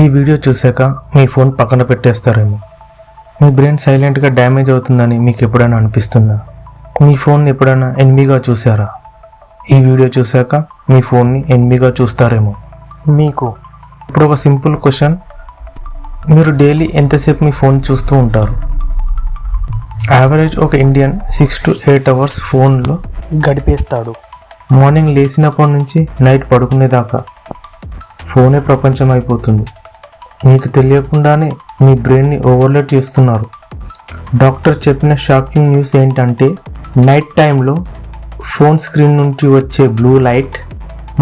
ఈ వీడియో చూశాక మీ ఫోన్ పక్కన పెట్టేస్తారేమో. మీ బ్రెయిన్ సైలెంట్గా డ్యామేజ్ అవుతుందని మీకు ఎప్పుడైనా అనిపిస్తుందా? మీ ఫోన్ ఎప్పుడైనా ఎనిమిగా చూసారా? ఈ వీడియో చూశాక మీ ఫోన్ని ఎనిమిగా చూస్తారేమో. మీకు ఇప్పుడు ఒక సింపుల్ క్వశ్చన్, మీరు డైలీ ఎంతసేపు మీ ఫోన్ చూస్తూ ఉంటారు? యావరేజ్ ఒక ఇండియన్ 6 to 8 అవర్స్ ఫోన్లో గడిపేస్తాడు. మార్నింగ్ లేచినప్పటి నుంచి నైట్ పడుకునేదాకా ఫోనే ప్రపంచం అయిపోతుంది. మీకు తెలియకుండానే మీ బ్రెయిన్ని ఓవర్లోడ్ చేస్తున్నారు. డాక్టర్ చెప్పిన షాకింగ్ న్యూస్ ఏంటంటే, నైట్ టైంలో ఫోన్ స్క్రీన్ నుంచి వచ్చే బ్లూ లైట్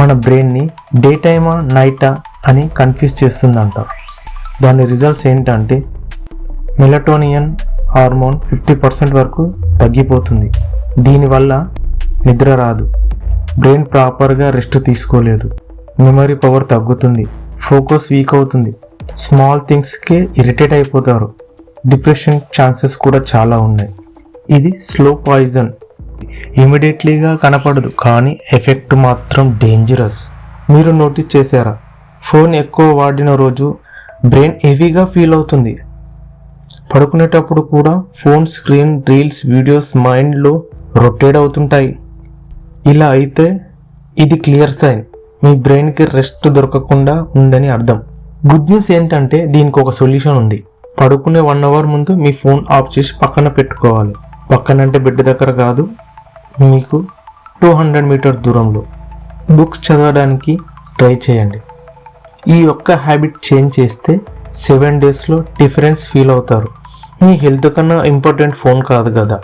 మన బ్రెయిన్ని డే టైమా నైటా అని కన్ఫ్యూజ్ చేస్తుందంట. దాని రిజల్ట్స్ ఏంటంటే, మెలటోనియన్ హార్మోన్ 50% వరకు తగ్గిపోతుంది. దీనివల్ల నిద్ర రాదు, బ్రెయిన్ ప్రాపర్గా రెస్ట్ తీసుకోలేదు, మెమరీ పవర్ తగ్గుతుంది, ఫోకస్ వీక్ అవుతుంది, స్మాల్ థింగ్స్కే ఇరిటేట్ అయిపోతారు, డిప్రెషన్ ఛాన్సెస్ కూడా చాలా ఉన్నాయి. ఇది స్లో పాయిజన్. ఇమీడియట్లీగా కనపడదు, కానీ ఎఫెక్ట్ మాత్రం డేంజరస్. మీరు నోటీస్ చేశారా? ఫోన్ ఎక్కువ వాడిన రోజు బ్రెయిన్ హెవీగా ఫీల్ అవుతుంది. పడుకునేటప్పుడు కూడా ఫోన్ స్క్రీన్, రీల్స్, వీడియోస్ మైండ్లో రొటేట్ అవుతుంటాయి. ఇలా అయితే ఇది క్లియర్ సైన్ మీ బ్రెయిన్కి రెస్ట్ దొరకకుండా ఉందని అర్థం. గుడ్ న్యూస్ ఏంటంటే, దీనికి ఒక సొల్యూషన్ ఉంది. పడుకునే 1 hour ముందు మీ ఫోన్ ఆఫ్ చేసి పక్కన పెట్టుకోవాలి. పక్కనంటే బెడ్ దగ్గర కాదు, మీకు 200 meters దూరంలో. బుక్స్ చదవడానికి ట్రై చేయండి. ఈ ఒక్క హ్యాబిట్ చేంజ్ చేస్తే 7 daysలో డిఫరెన్స్ ఫీల్ అవుతారు. మీ హెల్త్ కన్నా ఇంపార్టెంట్ ఫోన్ కాదు కదా.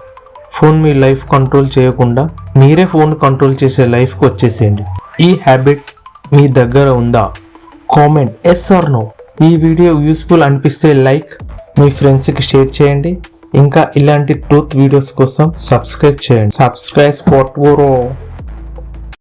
ఫోన్ మీ లైఫ్ కంట్రోల్ చేయకుండా మీరే ఫోన్ కంట్రోల్ చేసే లైఫ్కి వచ్చేసేయండి. ఈ హ్యాబిట్ మీ దగ్గర ఉందా? Comment yes or no. ఈ వీడియో యూస్ఫుల్ అనిపిస్తే లైక్, మీ ఫ్రెండ్స్కి షేర్ చేయండి. ఇంకా ఇలాంటి ట్రూత్ వీడియోస్ కోసం సబ్స్క్రైబ్ చేయండి. Subscribe spot ఓరో.